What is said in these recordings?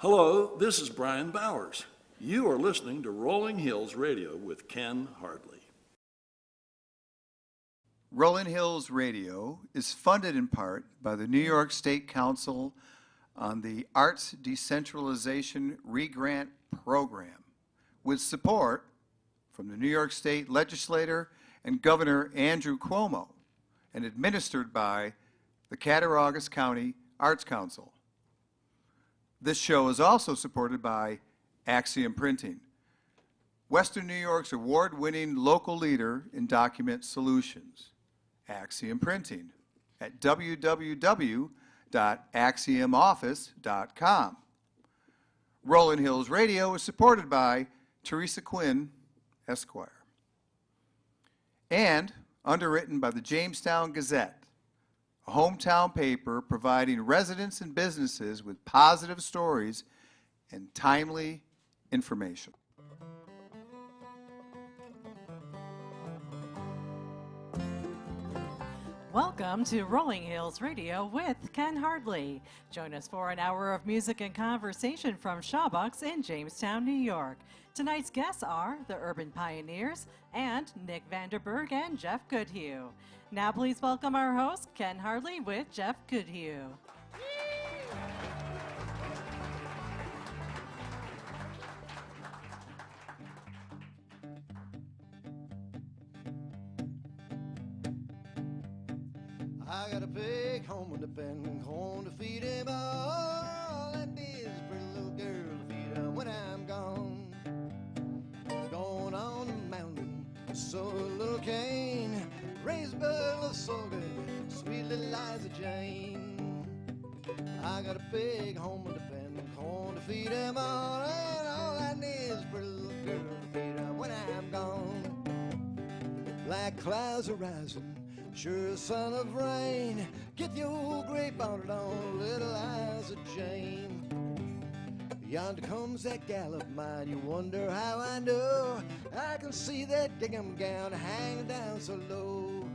Hello, this is Bryan Bowers. You are listening to Rolling Hills Radio with Ken Hardley. Rolling Hills Radio is funded in part by the New York State Council on the Arts Decentralization Re-Grant Program, with support from the New York State Legislator and Governor Andrew Cuomo, and administered by the Cattaraugus County Arts Council. This show is also supported by Axiom Printing, Western New York's award-winning local leader in document solutions. Axiom Printing at www.axiomoffice.com. Rolling Hills Radio is supported by Teresa Quinn, Esquire, and underwritten by the Jamestown Gazette, a hometown paper providing residents and businesses with positive stories and timely information. Welcome to Rolling Hills Radio with Ken Hardley. Join us for an hour of music and conversation from Shawbucks in Jamestown, New York. Tonight's guests are the Urban Pioneers and Nick Vandenberg and Geoff Goodhue. Now please welcome our host, Ken Hardley with Geoff Goodhue. I got a big home with a bend corn to feed him all. That is a pretty little girl to feed him when I'm gone. Going on the mountain, sow a little cane, raise a bird of so good, sweet little Liza Jane. I got a big home with a bend corn to feed him all, and all I need is a pretty little girl to feed him when I'm gone. Black clouds are rising, sure as son of rain. Get the old gray bonnet on, little Liza Jane. Yonder comes that gal of mine, you wonder how I know. I can see that gingham gown hanging down so low.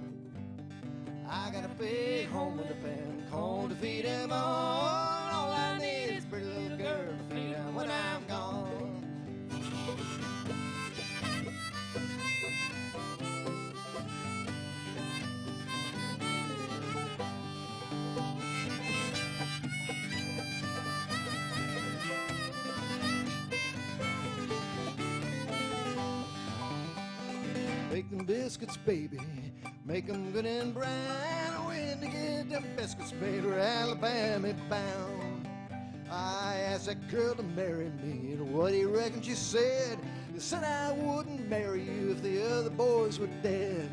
I got a big home with a band corn to feed him on. All I need is a pretty little girl to feed him when I'm gone. Bake them biscuits, baby, make them good and brown. When to get them biscuits, baby, we're Alabama bound. I asked that girl to marry me, and what do you reckon she said? She said I wouldn't marry you if the other boys were dead.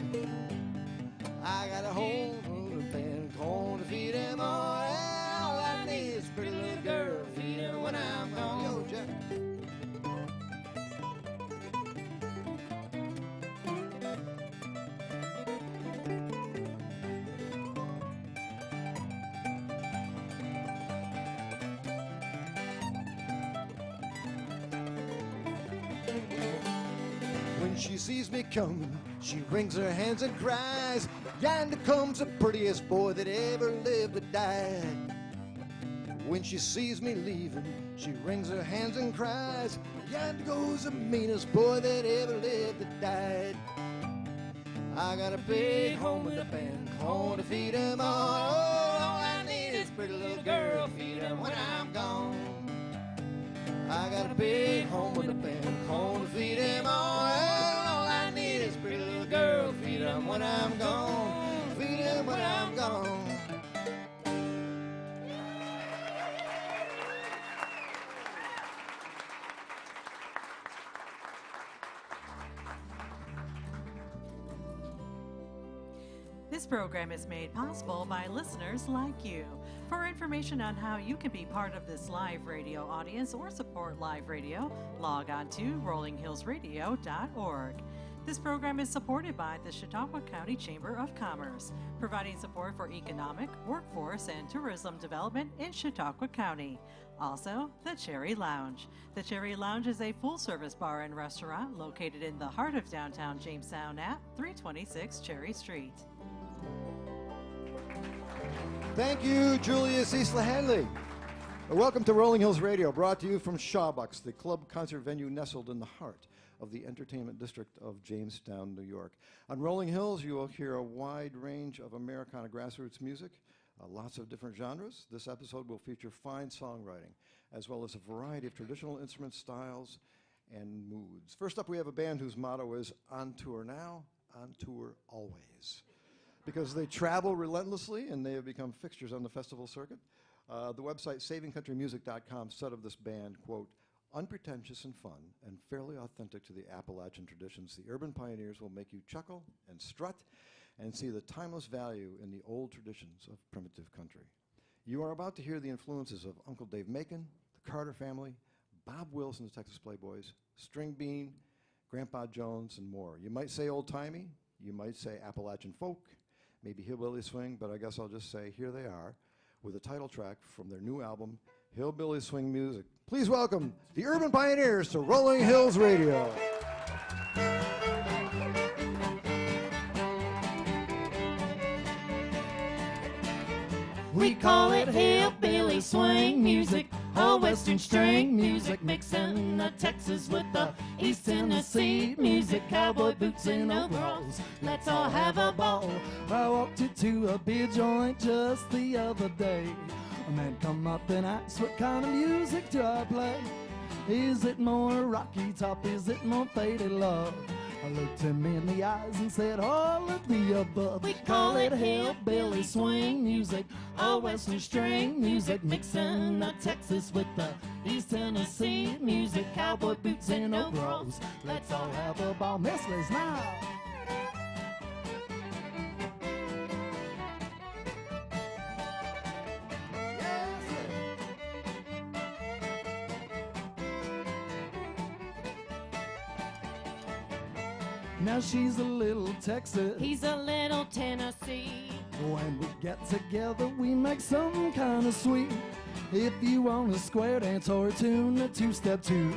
I got a home full of band corn to feed him all, and all I need is a pretty little girl to feed him when I'm gone. Yo, Jack. When she sees me coming, she wrings her hands and cries, yonder comes the prettiest boy that ever lived or died. When she sees me leaving, she wrings her hands and cries, yonder goes the meanest boy that ever lived or died. I got a big home with a band corn to feed him all. All I need is a pretty little girl to feed him when I'm gone. I got a big home with a band corn to feed him all. All I need is a pretty little girl to feed him when I'm gone. Feed him when I'm gone. This program is made possible by listeners like you. For information on how you can be part of this live radio audience or support live radio, log on to rollinghillsradio.org. This program is supported by the Chautauqua County Chamber of Commerce, providing support for economic, workforce, and tourism development in Chautauqua County. Also, the Cherry Lounge. The Cherry Lounge is a full-service bar and restaurant located in the heart of downtown Jamestown at 326 Cherry Street. Thank you, Julius Eastler Hanley. Welcome to Rolling Hills Radio, brought to you from Shawbucks, the club concert venue nestled in the heart of the entertainment district of Jamestown, New York. On Rolling Hills, you will hear a wide range of Americana grassroots music, lots of different genres. This episode will feature fine songwriting, as well as a variety of traditional instrument styles and moods. First up, we have a band whose motto is "On tour now, on tour always." Because they travel relentlessly and they have become fixtures on the festival circuit. The website savingcountrymusic.com said of this band, quote, "Unpretentious and fun and fairly authentic to the Appalachian traditions, the urban pioneers will make you chuckle and strut and see the timeless value in the old traditions of primitive country." You are about to hear the influences of Uncle Dave Macon, the Carter Family, Bob Wills and the Texas Playboys, String Bean, Grandpa Jones, and more. You might say old-timey, you might say Appalachian folk, maybe hillbilly swing, but I guess I'll just say here they are with a title track from their new album, Hillbilly Swing Music. Please welcome the Urban Pioneers to Rolling Hills Radio. We call it hillbilly swing music, old western string music, mixing the Texas with the East Tennessee music, cowboy boots and overalls. Let's all have a ball. I walked into a beer joint just the other day. A man come up and asked, "What kind of music do I play? Is it more rocky top? Is it more faded love?" I looked him in the eyes and said, "All of the above." We call it hillbilly swing music, old western string music, mixing the Texas with the East Tennessee music, cowboy boots and overalls. Let's all have a ball. Nestlers now. Now she's a little Texas. He's a little Tennessee. When we get together, we make some kind of sweet. If you want a square dance or a tune, a two-step two.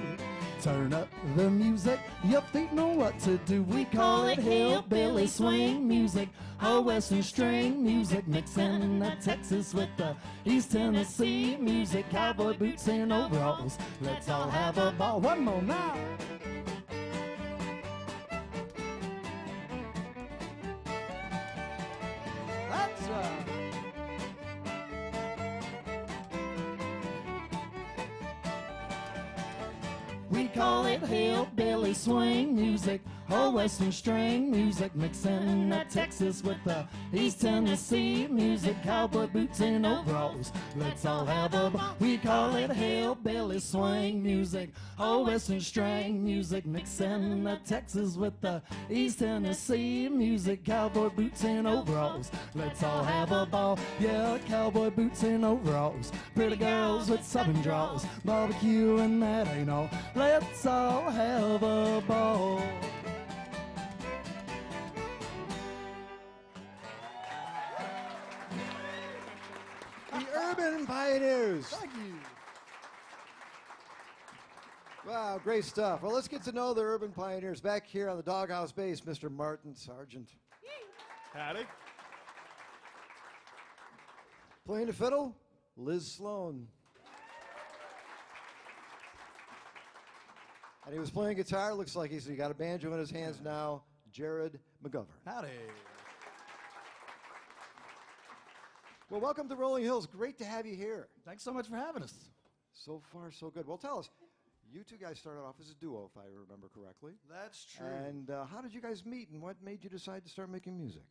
Turn up the music, your feet know what to do. We call it hillbilly swing music, old western string music, mixing the Texas with the East Tennessee music, cowboy boots and overalls. Let's all have a ball. One more now. That's right. We call it hillbilly swing music, old western string music, mixing the Texas with the East Tennessee music, cowboy boots and overalls. Let's all have a ball. We call it hillbilly swing music, old western string music, mixing the Texas with the East Tennessee music, cowboy boots and overalls. Let's all have a ball. Yeah, cowboy boots and overalls, pretty girls with southern draws, barbecue and that ain't all. Let's all have a ball. The Urban Pioneers. Thank you. Wow, great stuff. Well, let's get to know the Urban Pioneers. Back here on the doghouse bass, Mr. Martin Sargent. Howdy. Playing the fiddle, Liz Sloan. And he was playing guitar. Looks like he got a banjo in his hands now. Jared McGovern. Howdy. Well, welcome to Rolling Hills. Great to have you here. Thanks so much for having us. So far, so good. Well, tell us, you two guys started off as a duo, if I remember correctly. That's true. And how did you guys meet, and what made you decide to start making music?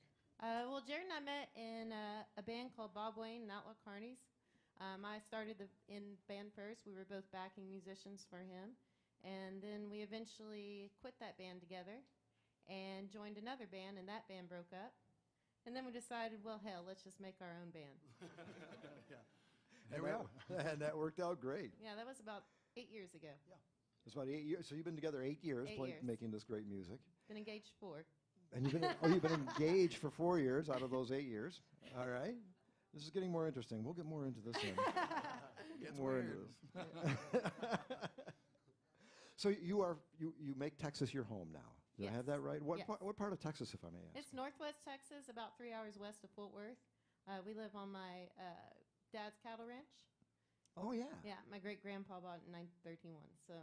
Well, Jared and I met in a band called Bob Wayne and Outlaw Carnies. I started in band first. We were both backing musicians for him. And then we eventually quit that band together and joined another band, and that band broke up. And then we decided, well, hell, let's just make our own band. Yeah. Here we are. And that worked out great. Yeah, that was about 8 years ago. Yeah. It's about 8 years. So you've been together 8 years, 8 years. making this great music. Been engaged 4. And you've been engaged for 4 years out of those 8 years. All right. This is getting more interesting. We'll get more into this then. It's more weird. into this. So you make Texas your home now. Did I have that right? What, Yes. what part of Texas, if I may ask? It's northwest Texas, about 3 hours west of Fort Worth. We live on my dad's cattle ranch. Oh, yeah. Yeah, my great-grandpa bought it in 1931, so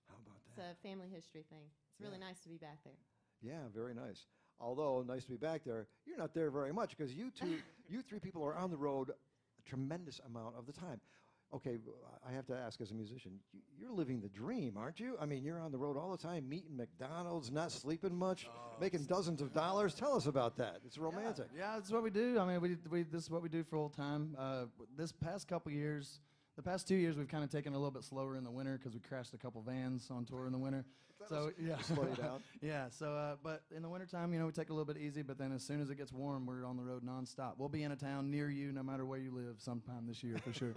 How about it's that? a family history thing. It's really Yeah. nice to be back there. Yeah, very nice. Although, nice to be back there. You're not there very much because you three people are on the road a tremendous amount of the time. Okay, I have to ask as a musician, you're living the dream, aren't you? I mean, you're on the road all the time, meeting McDonald's, not sleeping much, making dozens of dollars. Tell us about that. It's romantic. Yeah, that's what we do. I mean, this is what we do full time. This past couple years, the past 2 years, we've kind of taken it a little bit slower in the winter because we crashed a couple vans on tour in the winter. So yeah, Slow you down. yeah. So, but in the wintertime, we take a little bit easy. But then as soon as it gets warm, we're on the road nonstop. We'll be in a town near you, no matter where you live, sometime this year for sure.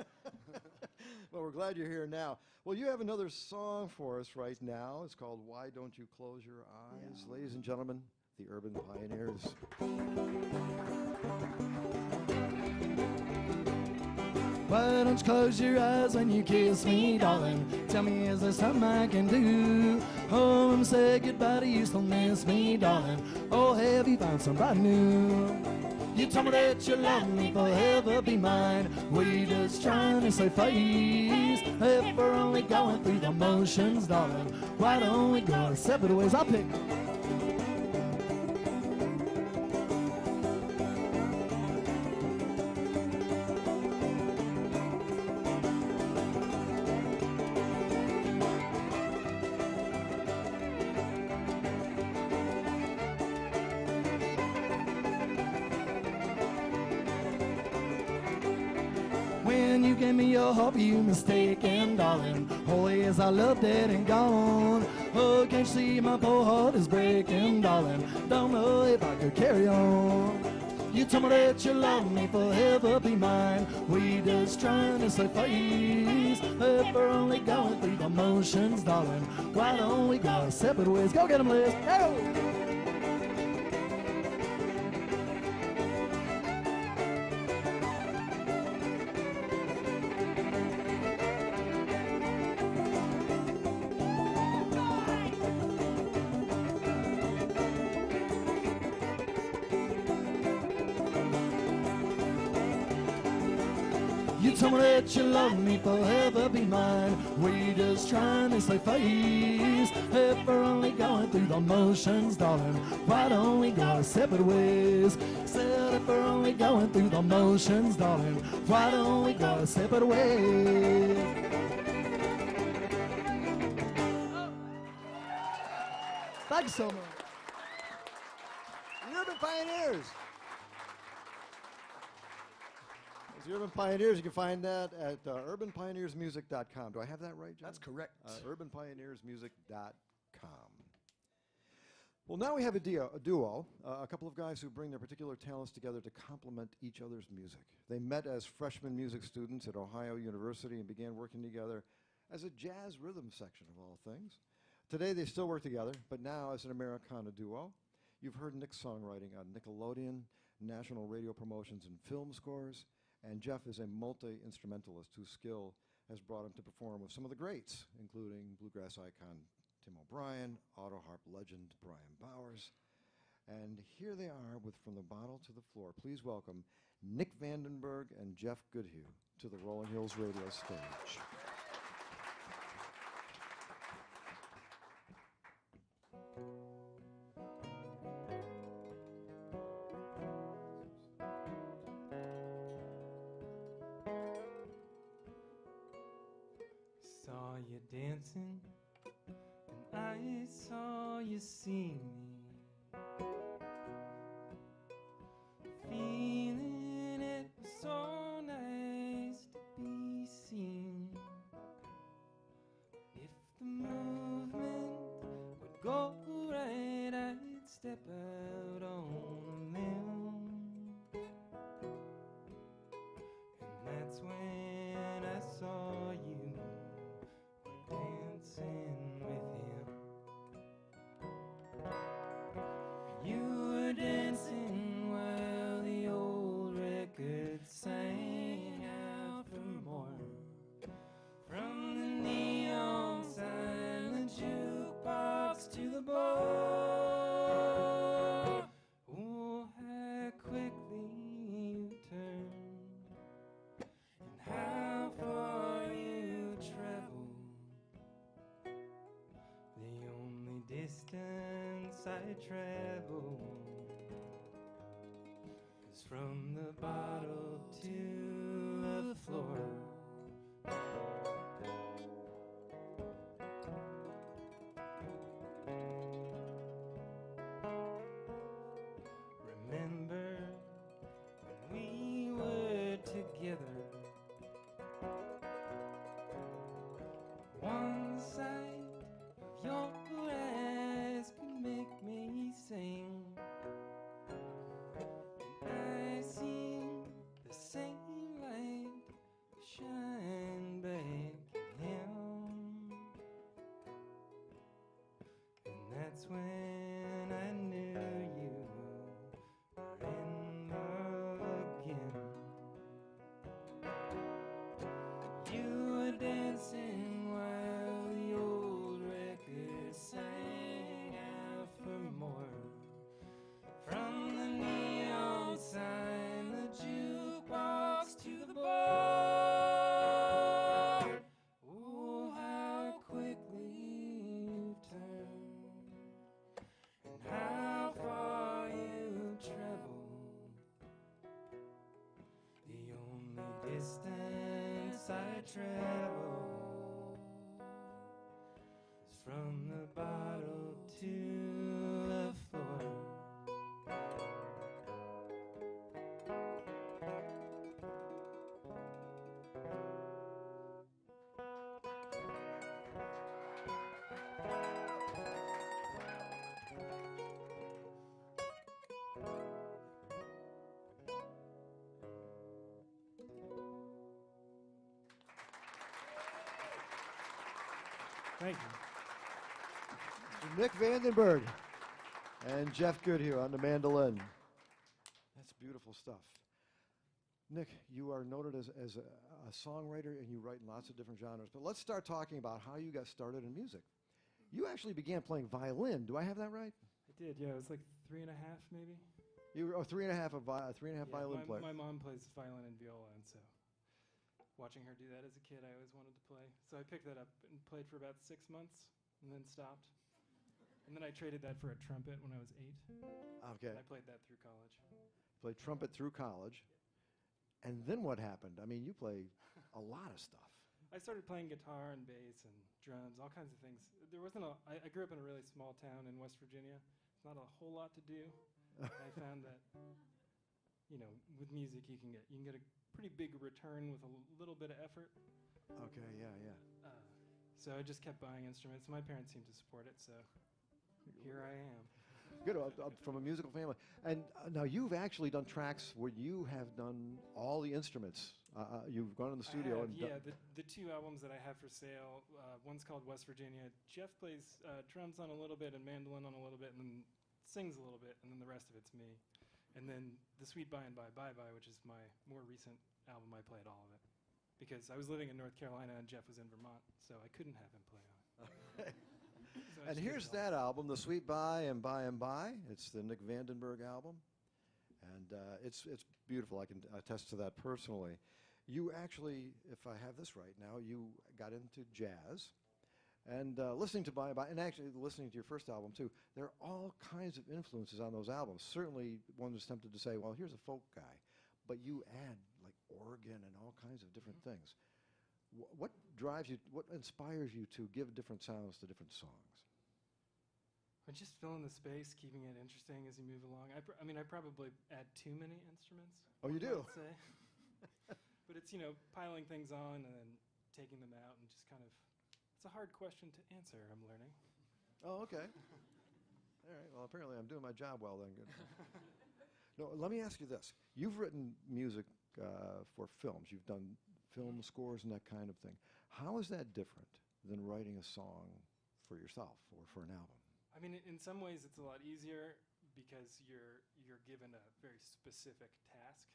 Well, we're glad you're here now. Well, you have another song for us right now. It's called Why Don't You Close Your Eyes? Yeah. Ladies and gentlemen, the Urban Pioneers. Why don't you close your eyes when you kiss me, darling? Tell me, is there something I can do? Oh, and say goodbye to you, still miss me, darling. Oh, have you found somebody new? You told me that you love me, forever be mine. We just trying to save face. If we're only going through the motions, darling, why don't we go our separate ways? I'll pick. When you gave me your heart, you mistaken, darling. Holy as I love dead and gone. Oh, can't you see my poor heart is breaking, darling? Don't know if I could carry on. You told me that you love me, forever be mine. We just trying to save face. If we're only going through the motions, darling, why don't we go our separate ways? Go get 'em, Liz. Go! You told me that you love me, forever be mine. We just trying to save face. If we're only going through the motions, darling, why don't we go our separate ways? Said if we're only going through the motions, darling, why don't we go our separate ways? Thank you so much. The Urban Pioneers. The Urban Pioneers, you can find that at urbanpioneersmusic.com. Do I have that right, John? That's correct. Urbanpioneersmusic.com. Well, now we have a duo, a couple of guys who bring their particular talents together to complement each other's music. They met as freshman music students at Ohio University and began working together as a jazz rhythm section of all things. Today they still work together, but now as an Americana duo. You've heard Nick's songwriting on Nickelodeon, national radio promotions, and film scores. And Geoff is a multi-instrumentalist whose skill has brought him to perform with some of the greats, including bluegrass icon Tim O'Brien, autoharp legend Bryan Bowers. And here they are with From the Bottle to the Floor. Please welcome Nick Vandenberg and Geoff Goodhue to the Rolling Hills Radio stage. Saw you dancing, and I saw you see me, feeling it was so nice to be seen. If the movement would go right, I'd step out on a limb, and that's when I saw you dancing with him. I travel is from the bottle to the floor. Remember when we were together, one sight of your eyes could make me sing. And I seen the same light shine back at him. And that's when I knew you were in love again. You were dancing while the old record sang out for more. From the neon sign, the jukebox to the bar. Oh, how quickly you've turned, and how far you've traveled. The only distance I travel is from the bottle to the floor. Thank you. Nick Vandenberg and Geoff Goodhue on the mandolin. That's beautiful stuff. Nick, you are noted as a songwriter, and you write in lots of different genres. But let's start talking about how you got started in music. You actually began playing violin. Do I have that right? I did, yeah. It was like 3.5 maybe. You were 3.5 violin player. My mom plays violin and viola, and so watching her do that as a kid, I always wanted to play. So I picked that up and played for about 6 months, and then stopped. And then I traded that for a trumpet when I was 8. Okay. And I played that through college. Played trumpet through college. And then what happened? I mean, you play a lot of stuff. I started playing guitar and bass and drums, all kinds of things. There wasn't I grew up in a really small town in West Virginia. Not a whole lot to do. I found that, you know, with music you can get a pretty big return with a little bit of effort. Okay, yeah. So I just kept buying instruments. My parents seemed to support it, so here I am. Good, from a musical family. And now you've actually done tracks where you have done all the instruments. You've gone in the studio and yeah, the 2 albums that I have for sale, one's called West Virginia. Geoff plays drums on a little bit and mandolin on a little bit and then sings a little bit, and then the rest of it's me. And then the Sweet By and Bye Bye Bye, which is my more recent album, I played all of it. Because I was living in North Carolina and Geoff was in Vermont, so I couldn't have him play on it. So and here's that album, The Sweet By and Bye. It's the Nick Vandenberg album. And it's beautiful. I can attest to that personally. You actually, if I have this right now, you got into jazz. And listening to By and Bye, and actually listening to your first album too, there are all kinds of influences on those albums. Certainly one was tempted to say, well, here's a folk guy. But you add like organ and all kinds of different things. What drives you, what inspires you to give different sounds to different songs? I just fill in the space, keeping it interesting as you move along. I mean, I probably add too many instruments. Oh, you do? I'd say. But it's, you know, piling things on and then taking them out and just kind of, it's a hard question to answer, I'm learning. Oh, okay. All right, well, apparently I'm doing my job well then. Good. No, let me ask you this. You've written music for films. You've done film scores and that kind of thing. How is that different than writing a song for yourself or for an album? I mean, in some ways it's a lot easier because you're given a very specific task,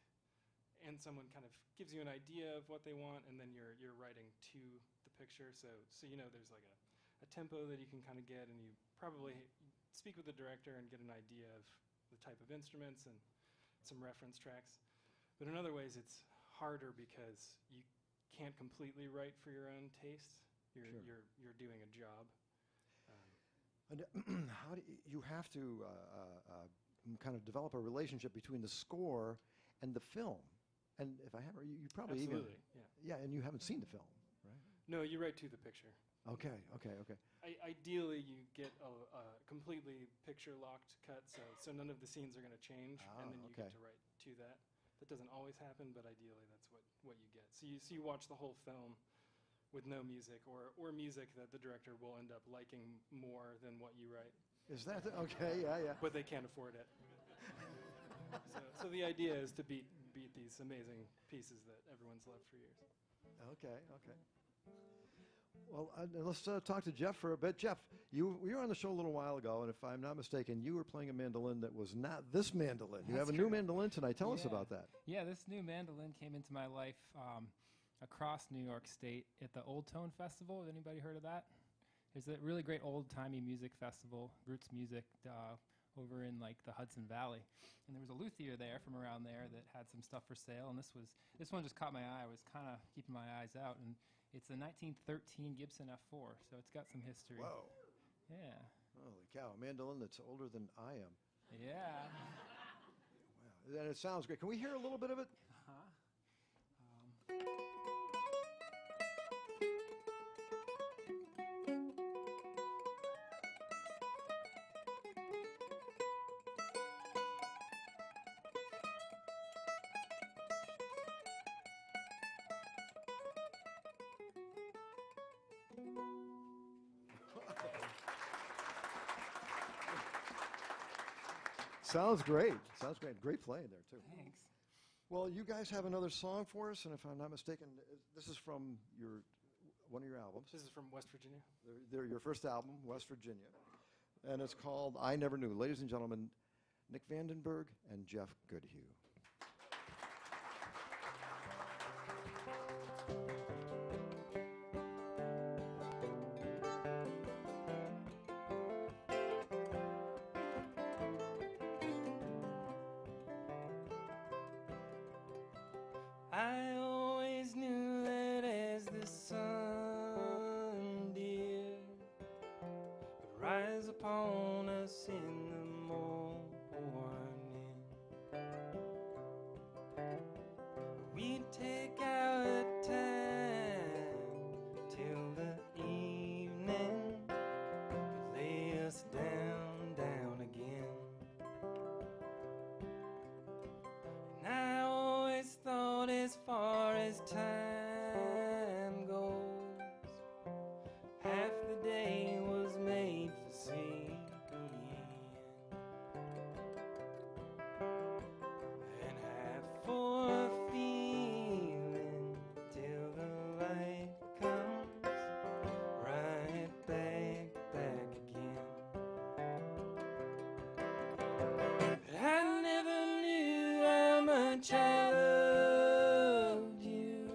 and someone kind of gives you an idea of what they want, and then you're writing to the picture. So you know there's like a tempo that you can kind of get, and you probably speak with the director and get an idea of the type of instruments and some reference tracks. But in other ways it's harder because you can't completely write for your own taste. You're doing a job. And how do you have to kind of develop a relationship between the score and the film? And if I haven't, you probably Absolutely, even yeah. and you haven't seen the film, right? No, you write to the picture. Okay. Ideally, you get a completely picture-locked cut, so none of the scenes are going to change, and then you get to write to that. That doesn't always happen, but ideally that's what you get. So you watch the whole film with no music, or music that the director will end up liking more than what you write. Is that okay? Yeah. But they can't afford it. So the idea is to beat these amazing pieces that everyone's loved for years. Okay. Well, let's talk to Geoff for a bit. Geoff, you were on the show a little while ago, and if I'm not mistaken, you were playing a mandolin that was not this mandolin. You have a new mandolin tonight. Tell us about that. Yeah, this new mandolin came into my life across New York State at the Old Tone Festival. Has anybody heard of that? There's a really great old-timey music festival, roots music, over in like the Hudson Valley. And there was a luthier there from around there that had some stuff for sale, and this one just caught my eye. I was kind of keeping my eyes out, and it's a 1913 Gibson F4, so it's got some history. Whoa. Yeah. Holy cow, a mandolin that's older than I am. Yeah. Wow. And it sounds great. Can we hear a little bit of it? Sounds great. Great playing there, too. Thanks. Well, you guys have another song for us, and if I'm not mistaken, this is from one of your albums. This is from West Virginia. They're your first album, West Virginia, and it's called I Never Knew. Ladies and gentlemen, Nick Vandenberg and Geoff Goodhue. I always knew that as the sun, dear, would rise upon us in the morning, we'd take our time till the evening, would lay us down again. And I always thought, as far as time goes, half the day was made for seeking, and half for feeling, till the light comes right back again. But I never knew how much I loved you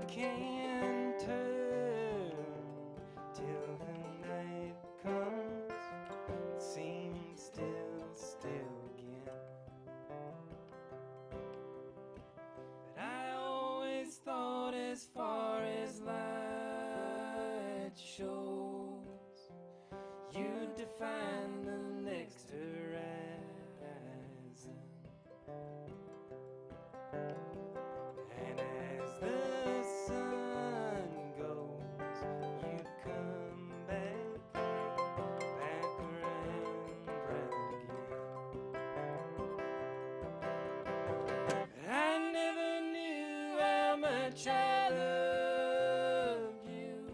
can turn till the night comes. It seems still again. But I always thought as far as light shows, you'd define the next horizon. And as the sun goes, you come back round again. But I never knew how much I loved you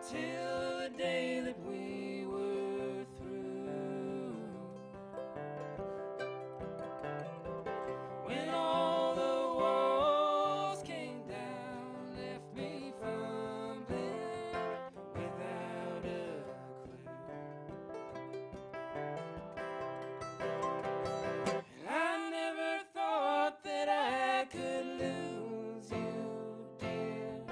till the day that we were through. When all the walls came down, left me fumbling without a clue. And I never thought that I could lose you, dear,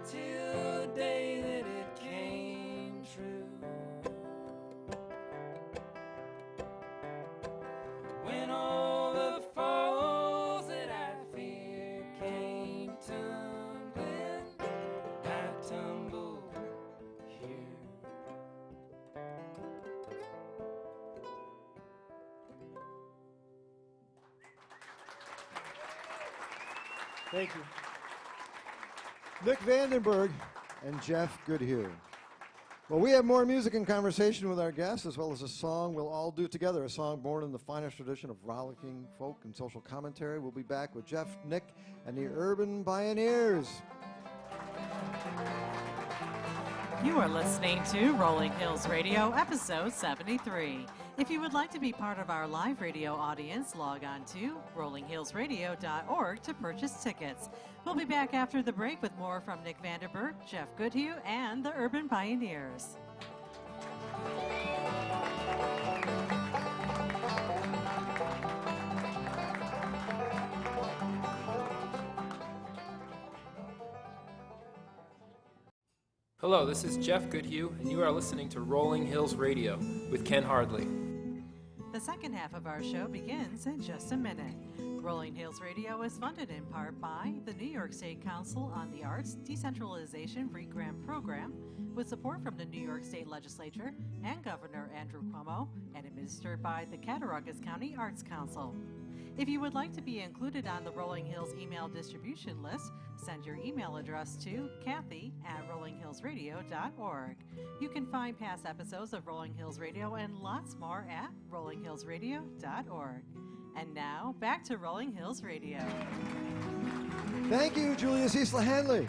till the day that it came true. When all the falls that I feared came tumbling, I tumbled here. Thank you. Nick Vandenberg and Geoff Goodhue. Well, we have more music and conversation with our guests, as well as a song we'll all do together, a song born in the finest tradition of rollicking folk and social commentary. We'll be back with Geoff, Nick, and the Urban Pioneers. You are listening to Rolling Hills Radio, episode 73. If you would like to be part of our live radio audience, log on to rollinghillsradio.org to purchase tickets. We'll be back after the break with more from Nick Vandenberg, Geoff Goodhue, and the Urban Pioneers. Hello, this is Geoff Goodhue, and you are listening to Rolling Hills Radio with Ken Hardley. The second half of our show begins in just a minute. Rolling Hills Radio is funded in part by the New York State Council on the Arts Decentralization Free Grant Program, with support from the New York State Legislature and Governor Andrew Cuomo, and administered by the Cattaraugus County Arts Council. If you would like to be included on the Rolling Hills email distribution list, send your email address to kathy@rollinghillsradio.org. You can find past episodes of Rolling Hills Radio and lots more at rollinghillsradio.org. And now, back to Rolling Hills Radio. Thank you, Julius Isla Hanley.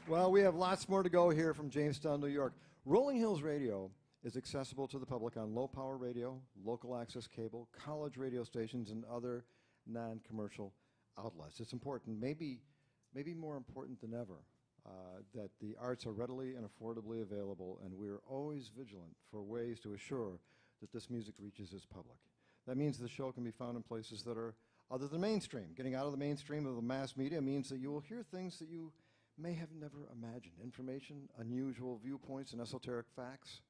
Well, we have lots more to go here from Jamestown, New York. Rolling Hills Radio is accessible to the public on low-power radio, local access cable, college radio stations, and other non-commercial outlets. It's important, maybe more important than ever, that the arts are readily and affordably available, and we're always vigilant for ways to assure that this music reaches its public. That means the show can be found in places that are other than mainstream. Getting out of the mainstream of the mass media means that you will hear things that you may have never imagined. Information, unusual viewpoints, and esoteric facts.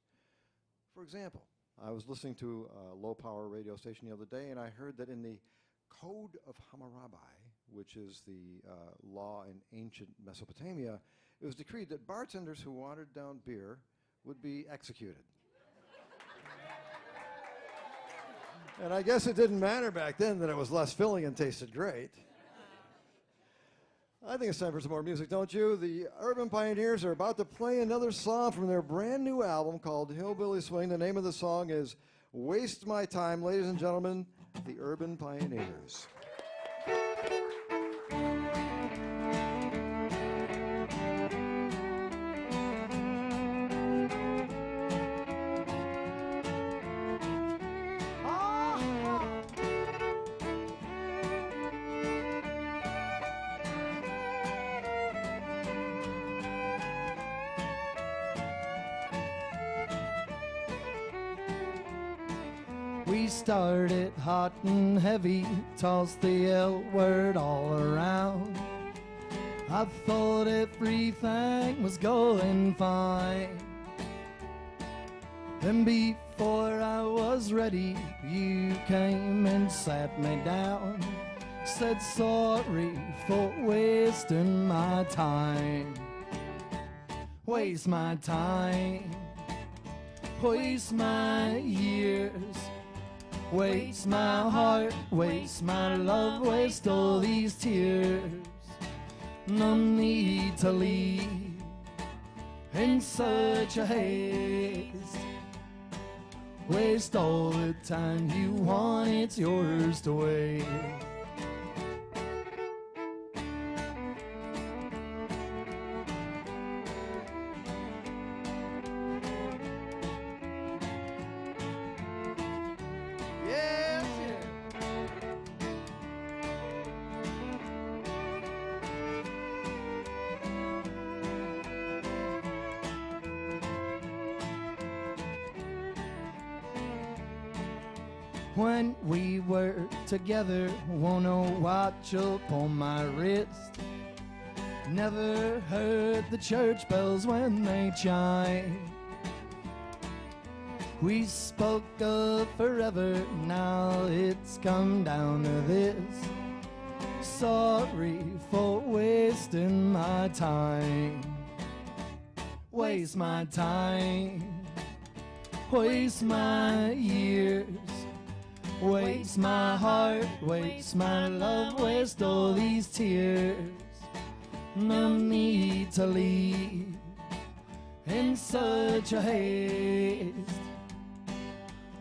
For example, I was listening to a low-power radio station the other day, and I heard that in the Code of Hammurabi, which is the law in ancient Mesopotamia, it was decreed that bartenders who watered down beer would be executed. And I guess it didn't matter back then that it was less filling and tasted great. I think it's time for some more music, don't you? The Urban Pioneers are about to play another song from their brand new album called Hillbilly Swing. The name of the song is Waste My Time. Ladies and gentlemen, the Urban Pioneers. We started hot and heavy, tossed the L word all around. I thought everything was going fine. Then before I was ready, you came and sat me down. Said sorry for wasting my time. Waste my time. Waste my years. Waste my heart. Waste my love. Waste all these tears. No need to leave in such a haste. Waste all the time you want, it's yours to waste. Yes, yeah. When we were together, wanna watch upon my wrist. Never heard the church bells when they chime. We spoke of forever, now it's come down to this. Sorry for wasting my time. Waste my time. Waste my years. Waste my heart, waste my love, waste all these tears. No need to leave in such a haste.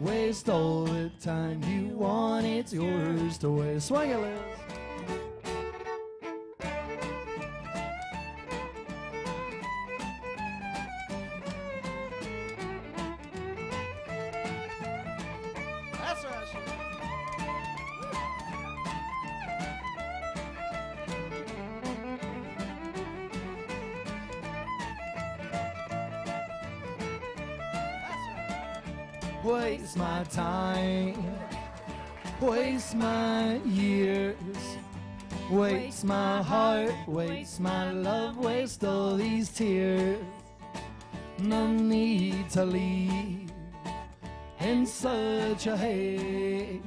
Waste all the time you want, it's yours to waste. Swing it, Liz. That's right. Waste my time, waste my years, waste my heart, waste my love, waste all these tears. No need to leave in such a haste.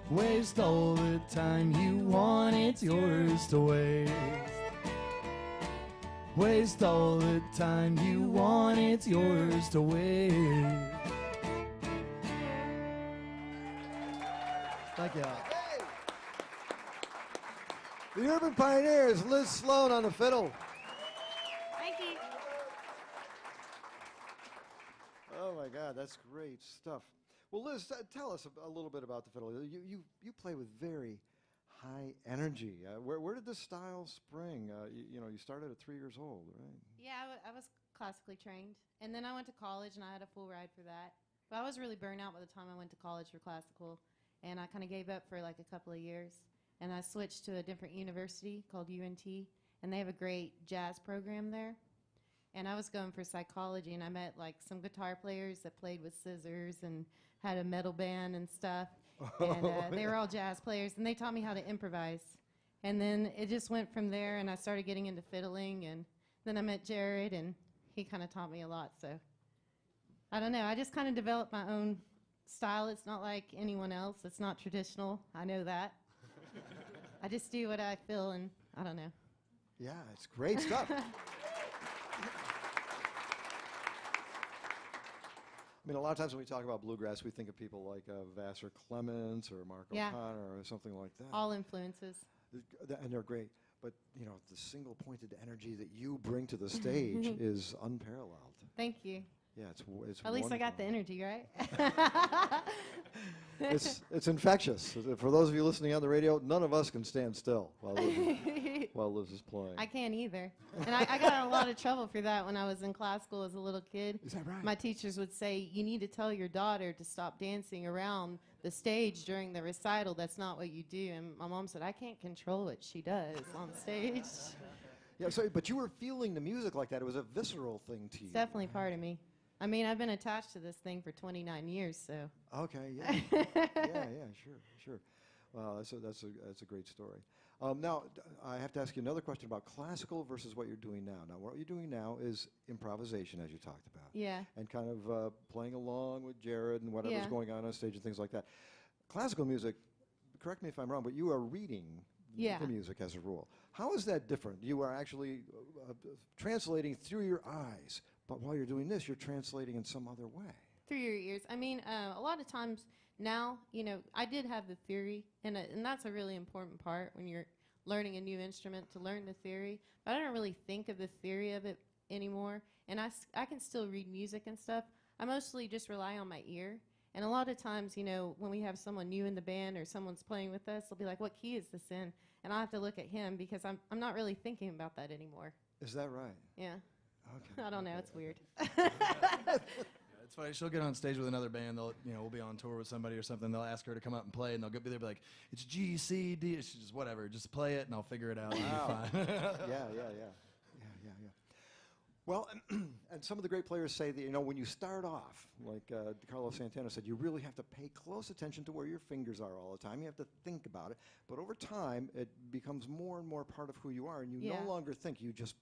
Waste all the time you want, it's yours to waste. Waste all the time you want, it's yours to waste. Thank you. The Urban Pioneers, Liz Sloan on the fiddle. Thank you. Oh my God, that's great stuff. Well, Liz, tell us a little bit about the fiddle. You play with very high energy. Where did this style spring? You started at 3 years old, right? Yeah, I was classically trained, and then I went to college, and I had a full ride for that. But I was really burnt out by the time I went to college for classical, and I kind of gave up for like a couple of years, and I switched to a different university called UNT, and they have a great jazz program there. And I was going for psychology, and I met like some guitar players that played with scissors and had a metal band and stuff. And they were all jazz players, and they taught me how to improvise. And then it just went from there, and I started getting into fiddling, and then I met Jared, and he kind of taught me a lot. So I don't know. I just kind of developed my own style. It's not like anyone else. It's not traditional. I know that. I just do what I feel, and I don't know. Yeah, it's great stuff. I mean, a lot of times when we talk about bluegrass, we think of people like Vassar Clements or Mark O'Connor or something like that. All influences. And they're great. But, the single-pointed energy that you bring to the stage is unparalleled. Thank you. Yeah, it's At least I got the energy, right? It's infectious. For those of you listening on the radio, none of us can stand still while Liz is playing. I can't either. And I got in a lot of trouble for that when I was in classical as a little kid. Is that right? My teachers would say, you need to tell your daughter to stop dancing around the stage during the recital. That's not what you do. And my mom said, I can't control what she does on stage. Yeah, but you were feeling the music like that. It was a visceral thing to you. It's definitely part of me. I mean, I've been attached to this thing for 29 years, so. Okay, yeah. yeah, sure. Wow, that's a great story. Now, I have to ask you another question about classical versus what you're doing now. Now, what you're doing now is improvisation, as you talked about. Yeah. And kind of playing along with Jared and whatever's going on stage and things like that. Classical music, correct me if I'm wrong, but you are reading the music as a rule. How is that different? You are actually translating through your eyes, but while you're doing this, you're translating in some other way. Through your ears. I mean, a lot of times now, you know, I did have the theory, and that's a really important part when you're learning a new instrument, to learn the theory. But I don't really think of the theory of it anymore, and I can still read music and stuff. I mostly just rely on my ear. And a lot of times, you know, when we have someone new in the band or someone's playing with us, they'll be like, what key is this in? And I'll have to look at him because I'm not really thinking about that anymore. Is that right? Yeah. Okay. I don't know. It's weird. It's funny. She'll get on stage with another band. We'll be on tour with somebody or something. They'll ask her to come up and play, and they'll be there, be like, "It's G, C, D." She's just whatever. Just play it, and I'll figure it out. Wow. And you're fine. Yeah. Well, and some of the great players say that, you know, when you start off, like Carlos Santana said, you really have to pay close attention to where your fingers are all the time. You have to think about it. But over time, it becomes more and more part of who you are, and you no longer think, you just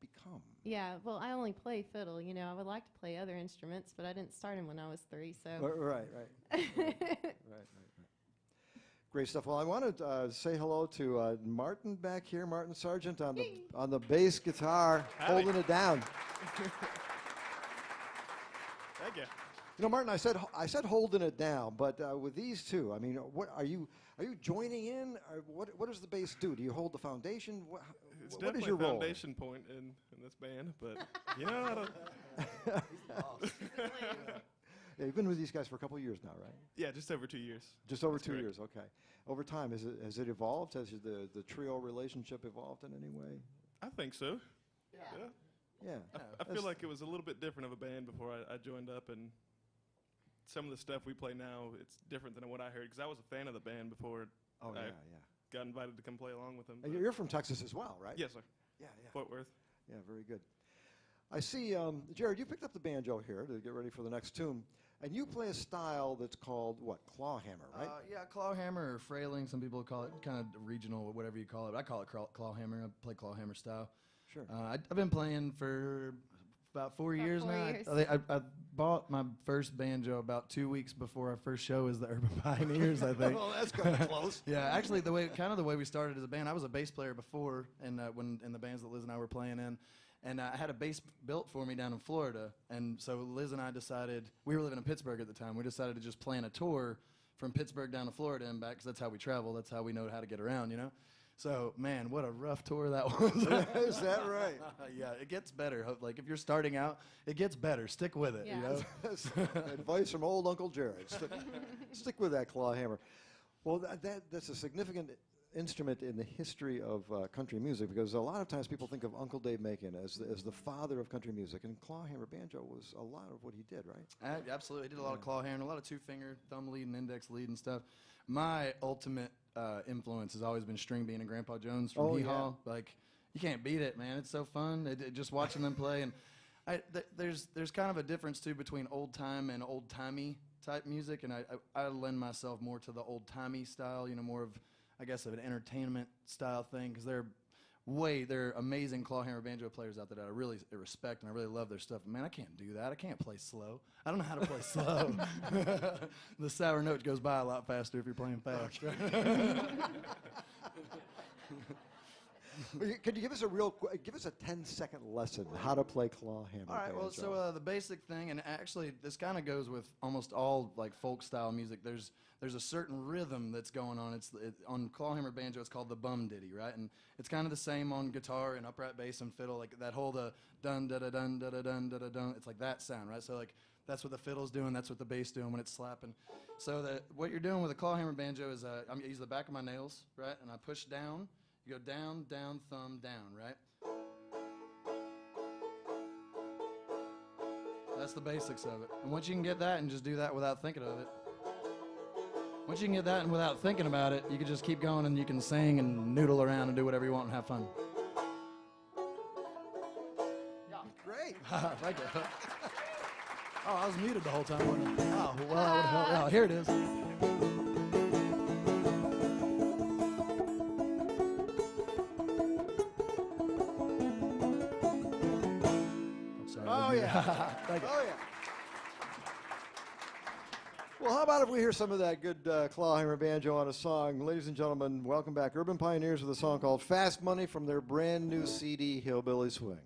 become. Yeah, well, I only play fiddle. You know, I would like to play other instruments, but I didn't start them when I was 3, so. Right. Great stuff. Well, I want to say hello to Martin back here, Martin Sargent on the bass guitar, holding it down. Thank you. You know, Martin, I said holding it down, but with these two, I mean, what are you joining in? Or what does the bass do? Do you hold the foundation? It's what definitely is your a role? foundation point in this band, but you know, I don't. Yeah, you've been with these guys for a couple of years now, right? Yeah, just over 2 years. Just over That's 2 correct. years, okay. Over time, has it evolved? Has the trio relationship evolved in any way? I think so. Yeah. I feel like it was a little bit different of a band before I joined up, and some of the stuff we play now, it's different than what I heard, because I was a fan of the band before I got invited to come play along with them. And you're from Texas as well, right? Yes, sir. Yeah. Fort Worth. Yeah, very good. I see, Jared, you picked up the banjo here to get ready for the next tune, and you play a style that's called, what, claw hammer, right? Yeah, claw hammer or frailing. Some people call it kind of regional, whatever you call it. I call it claw hammer. I play claw hammer style. Sure. I've been playing for about 4 years About 4 now. years. I bought my first banjo about 2 weeks before our first show as the Urban Pioneers, I think. Well, that's kind of close. Yeah, actually, the way we started as a band, I was a bass player before, and when in the bands that Liz and I were playing in, and I had a bass built for me down in Florida, and so Liz and I decided, we were living in Pittsburgh at the time, we decided to just plan a tour from Pittsburgh down to Florida and back, because that's how we travel, that's how we know how to get around, you know? So, man, what a rough tour that was. Is that right? Yeah, it gets better. Like, if you're starting out, it gets better. Stick with it, you know? That's advice from old Uncle Jared. Stick with that claw hammer. Well, that's a significant instrument in the history of country music, because a lot of times people think of Uncle Dave Macon as the father of country music, and clawhammer banjo was a lot of what he did, right? Absolutely. I did a lot of claw hammer, a lot of two-finger, thumb lead and index lead and stuff. My ultimate influence has always been String Bean and Grandpa Jones from Hee Haw. Like, you can't beat it, man. It's so fun. Just watching them play. And there's kind of a difference, too, between old-time and old-timey type music, and I lend myself more to the old-timey style, you know, more of, I guess, of an entertainment style thing, because they're amazing clawhammer banjo players out there that I really respect, and I really love their stuff. Man, I can't do that. I can't play slow. I don't know how to play slow. The sour note goes by a lot faster if you're playing fast. Could you give us a 10-second lesson how to play clawhammer? All right. Well, so the basic thing, and actually this kind of goes with almost all like folk style music. There's a certain rhythm that's going on. On clawhammer banjo, it's called the bum ditty, right? And it's kind of the same on guitar and upright bass and fiddle, like that whole the dun da da dun da da dun da da dun. It's like that sound, right? So like that's what the fiddle's doing. That's what the bass doing when it's slapping. So what you're doing with a clawhammer banjo is I use the back of my nails, right? And I push down. You go down, down, thumb, down, right? That's the basics of it. And once you can get that and just do that without thinking of it, once you can get that and without thinking about it, you can just keep going and you can sing and noodle around and do whatever you want and have fun. Great. Thank you. I was muted the whole time. Wasn't I? Oh, well, that would help. Oh, here it is. Oh, yeah. Thank you. Oh, yeah. Well, how about if we hear some of that good clawhammer banjo on a song? Ladies and gentlemen, welcome back. Urban Pioneers with a song called Fast Money from their brand new CD, Hillbilly Swing.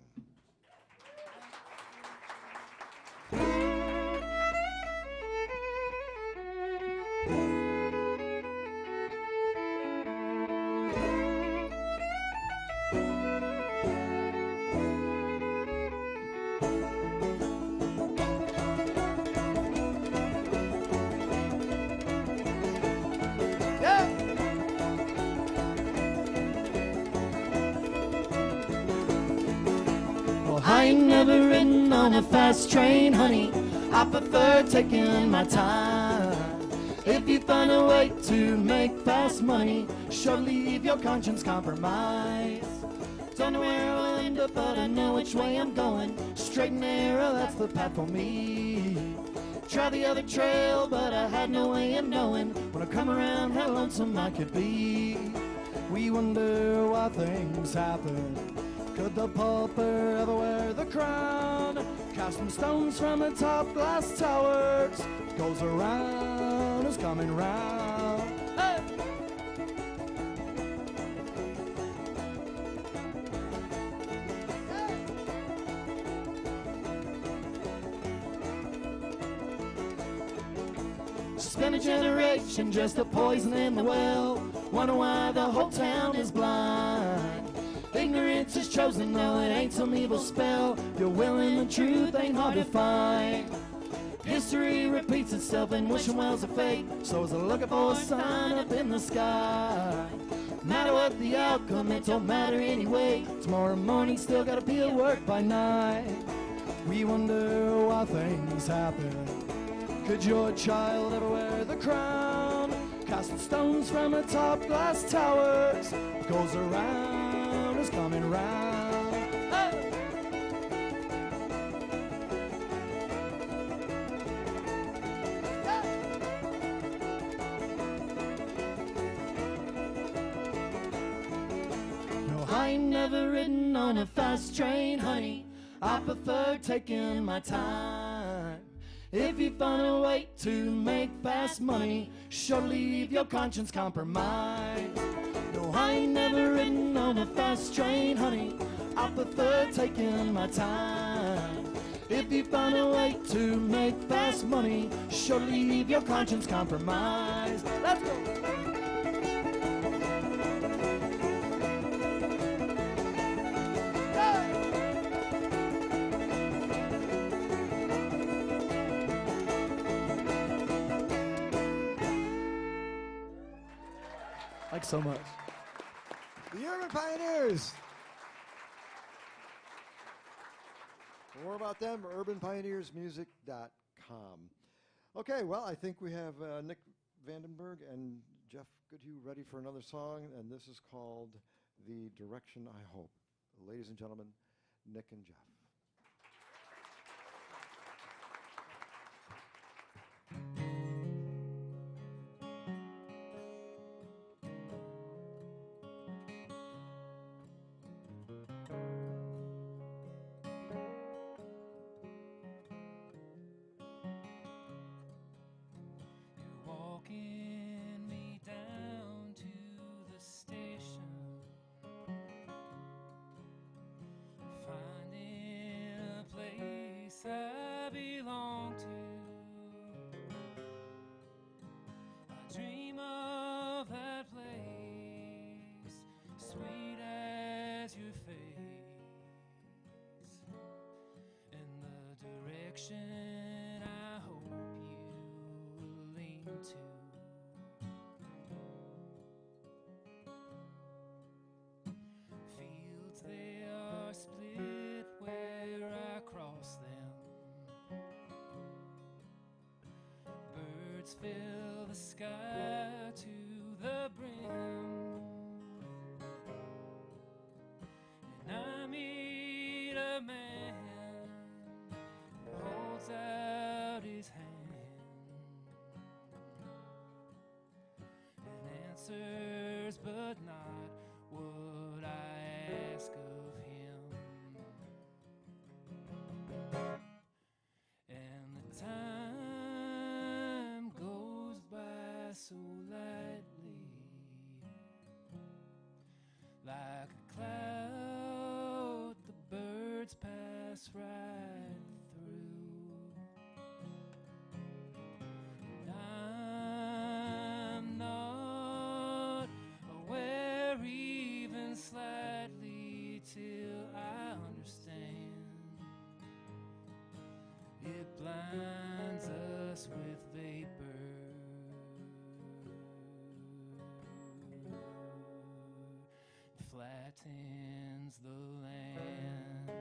I ain't never ridden on a fast train, honey. I prefer taking my time. If you find a way to make fast money, sure leave your conscience compromised. Don't know where I'll end up, but I know which way I'm going. Straight and narrow, that's the path for me. Try the other trail, but I had no way of knowing when I come around how lonesome I could be. We wonder why things happen. Could the pauper ever wear the crown? Casting stones from the top glass towers. Goes around, is coming round. Hey! Spend a generation just a poison in the well. Wonder why the whole town is blind. Ignorance is chosen, no, it ain't some evil spell. You're willing, the truth ain't hard to find. History repeats itself and wishing wells of fate. So is looking for a sign up in the sky. Matter what the outcome, it don't matter anyway. Tomorrow morning still gotta be at work by night. We wonder why things happen. Could your child ever wear the crown? Casting stones from the top glass towers. Goes around, is coming round. Hey! No, I ain't never ridden on a fast train, honey. I prefer taking my time. If you find a way to make fast money, sure leave your conscience compromised. No, I ain't never ridden on a fast train, honey. I prefer taking my time. If you find a way to make fast money, sure leave your conscience compromised. Let's go. Thanks so much. The Urban Pioneers. For more about them, urbanpioneersmusic.com. Okay, well, I think we have Nick Vandenberg and Geoff Goodhue ready for another song, and this is called The Direction I Hope. Ladies and gentlemen, Nick and Geoff. Walking me down to the station, finding a place I belong to. I dream of that place, sweet as your face, and the direction I hope you lean to. Fields, they are split where I cross them. Birds fill the sky to the brim, and I meet a man who holds out answers, but not what I ask of him. And the time goes by so lightly, like a cloud the birds pass right through. And I'm not aware even slightly till I understand. It blinds us with vapor, flattens the land.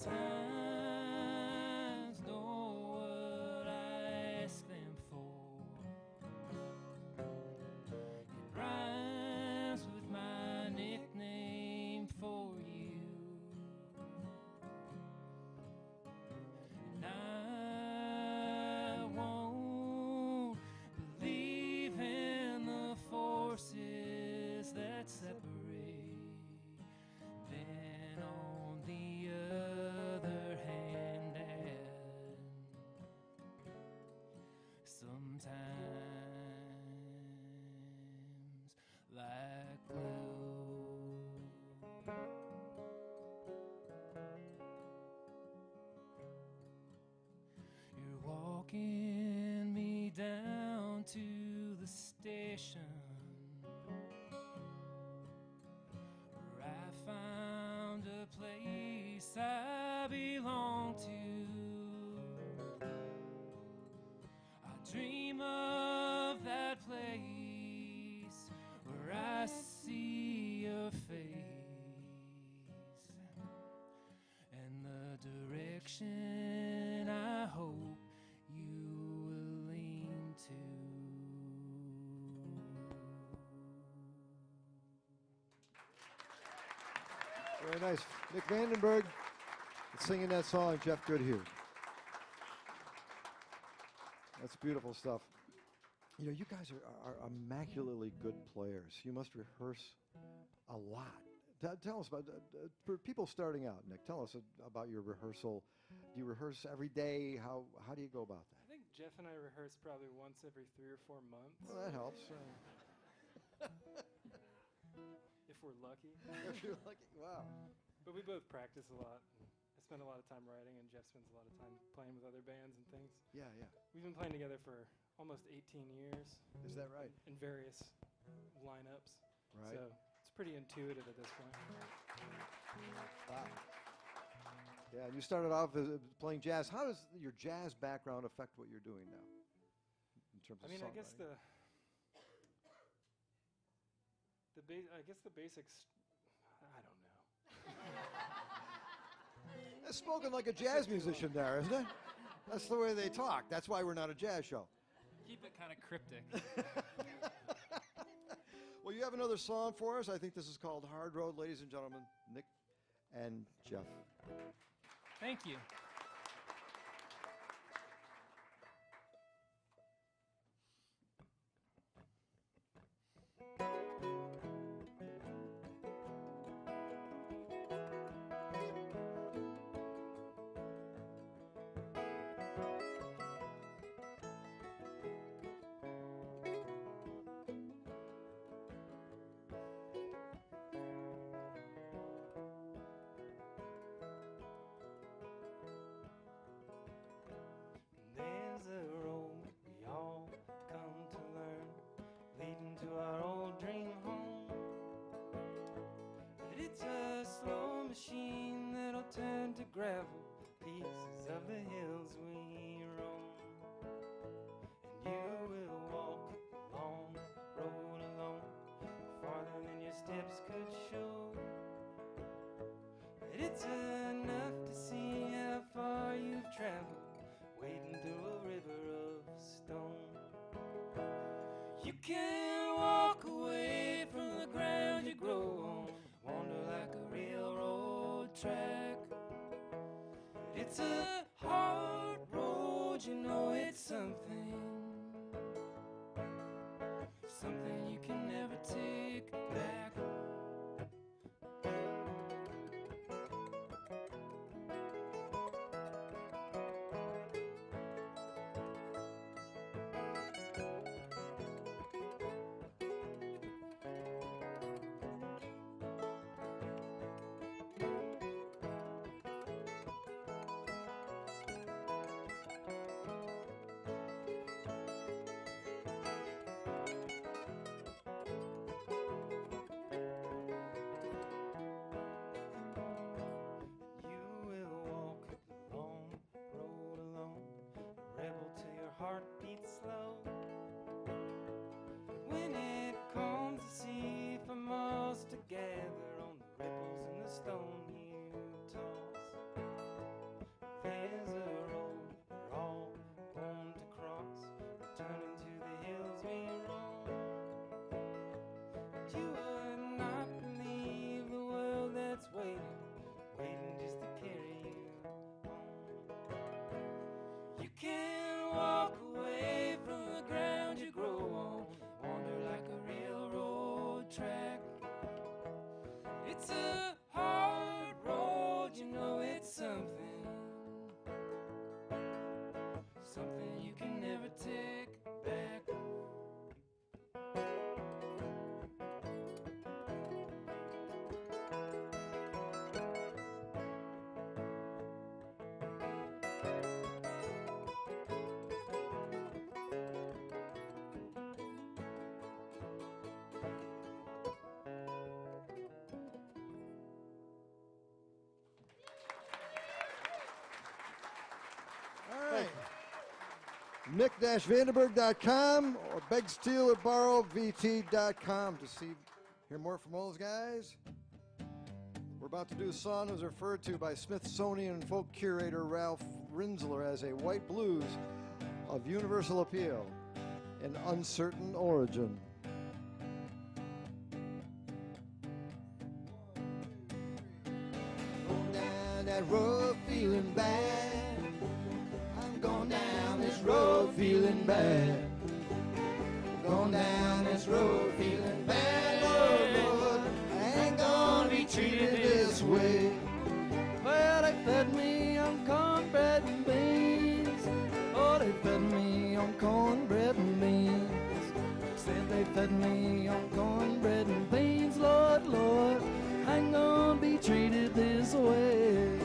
Times know what I ask them for. It rhymes with my nickname for you. And I won't believe in the forces that separate. Then on the other hand, and sometimes like glue. You're walking me down to the station where I found a place I belong to. I dream of that place where I see your face and the direction I hope you will lean to. Very nice. Nick Vandenberg singing that song, Geoff Goodhue. That's beautiful stuff. You know, you guys are immaculately good players. You must rehearse a lot. Tell us about, for people starting out, Nick, tell us about your rehearsal. Do you rehearse every day? How do you go about that? I think Geoff and I rehearse probably once every 3 or 4 months. Well, that helps. If we're lucky. If you're lucky, wow. But we both practice a lot. I spend a lot of time writing, and Geoff spends a lot of time playing with other bands and things. Yeah, yeah. We've been playing together for almost 18 years. Is that right? In various lineups. Right. So it's pretty intuitive at this point. Wow. Yeah, and you started off as playing jazz. How does your jazz background affect what you're doing now? In terms of I songwriting? guess the basics, I don't know. That's spoken like a jazz musician there, isn't it? That's the way they talk. That's why we're not a jazz show. Keep it kind of cryptic. Well, you have another song for us. I think this is called Hard Road, ladies and gentlemen. Nick and Geoff. Thank you. There's a road we all come to learn, leading to our old dream home. But it's a slow machine that'll turn to gravel, pieces of the hills we roam. It's enough to see how far you've traveled, wading through a river of stone. You can walk away from the ground you grow on, wander like a railroad track. It's a hard road, you know it's something you can never take back. Heart beats slow. When it calms the sea for miles together on the ripples in the stone you toss, there's a road we're all born to cross, returning to the hills we roam. But you would not believe the world that's waiting just to carry you home. You can walk away from the ground you grow on, wander like a railroad track. It's a hard road, you know it's something you can never take back. All right. Nick-Vandenberg.com or begstealorborrowvt.com to hear more from all those guys. We're about to do a song that was referred to by Smithsonian folk curator Ralph Rinsler as a white blues of universal appeal and uncertain origin. Going down that road feeling bad. I'm going down this road feeling bad. Going down this road feeling bad, Lord, Lord. I ain't gonna be treated this way. Well, they fed me on cornbread and beans. Oh, they fed me on cornbread and beans. Said they fed me on cornbread and beans, Lord, Lord. I ain't gonna be treated this way.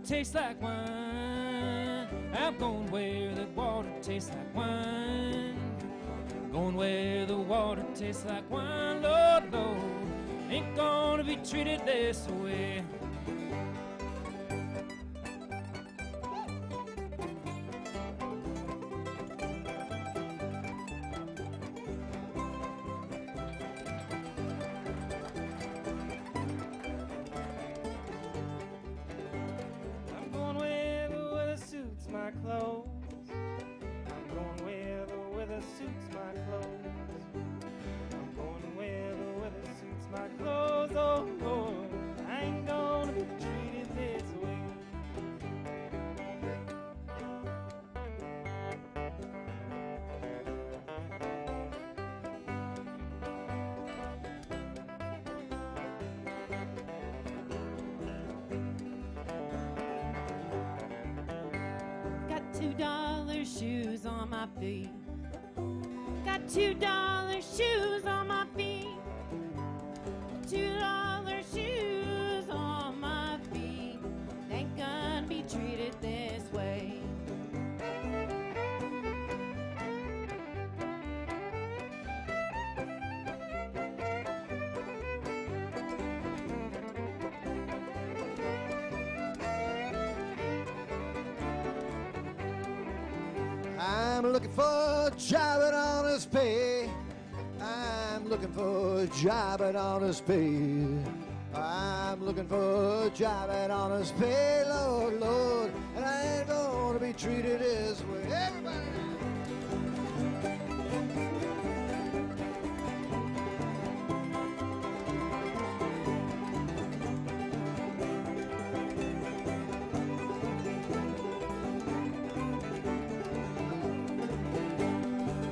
Tastes like wine. I'm going where the water tastes like wine. Going where the water tastes like wine, Lord, Lord. Ain't gonna be treated this way. My clothes. I'm going where the weather suits my clothes. I'm going where the weather suits my clothes. Oh, Lord, I ain't gonna be treated this way. $2 shoes on my feet. Got $2 shoes on my feet. $2 shoes on my feet. Ain't gonna be treated this way. I'm looking for a job at honest pay. I'm looking for a job at honest pay. I'm looking for a job at honest pay, Lord, Lord, and I ain't gonna be treated this way. Everybody!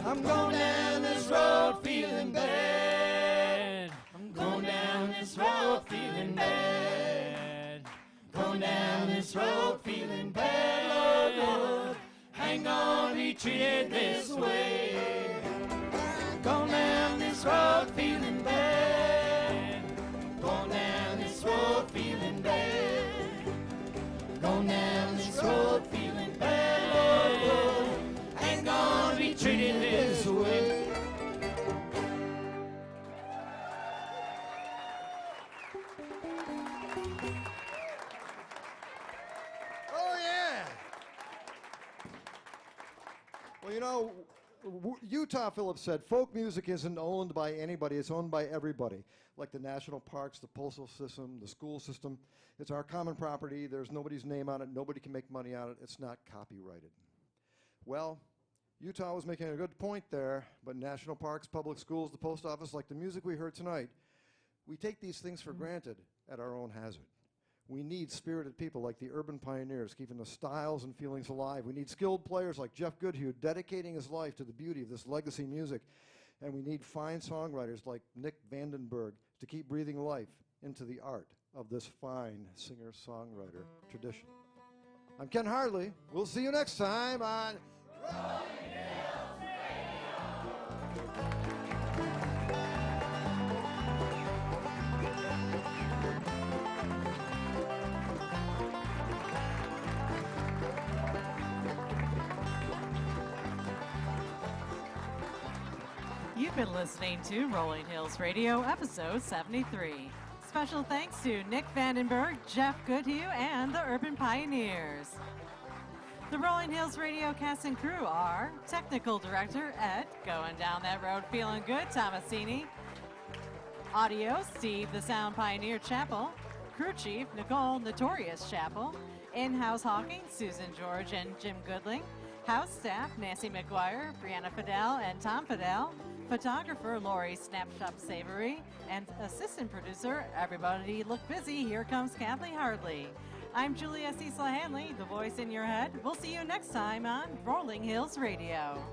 I'm going down this road feeling bad. I'm going down this road feeling bad. Going down this road feeling bad, Lord, Lord. Ain't gonna be treated this way. Going down this road feeling bad. Going down this road feeling bad. Going down this road feeling bad, Lord, Lord. Ain't gonna be treated this way. Oh, yeah. Well, you know, Utah Phillips said, folk music isn't owned by anybody, it's owned by everybody. Like the national parks, the postal system, the school system. It's our common property. There's nobody's name on it. Nobody can make money on it. It's not copyrighted. Well, Utah was making a good point there, but national parks, public schools, the post office, like the music we heard tonight, we take these things for granted at our own hazard. We need spirited people like the urban pioneers, keeping the styles and feelings alive. We need skilled players like Geoff Goodhue, dedicating his life to the beauty of this legacy music. And we need fine songwriters like Nick Vandenberg to keep breathing life into the art of this fine singer-songwriter tradition. I'm Ken Hardley. We'll see you next time on Rolling Hills You've been listening to Rolling Hills Radio, episode 73. Special thanks to Nick Vandenberg, Geoff Goodhue, and the Urban Pioneers. The Rolling Hills Radio cast and crew are Technical Director Ed, going down that road feeling good, Tomasini. Audio, Steve the Sound Pioneer Chappell. Crew Chief, Nicole Notorious Chappell. In-house hawking, Susan George and Jim Goodling. House staff, Nancy McGuire, Brianna Fidel, and Tom Fidel. Photographer, Lori Snapshot Savory. And assistant producer, everybody look busy, here comes Kathleen Hardley. I'm Julia Cecil Hanley, the voice in your head. We'll see you next time on Rolling Hills Radio.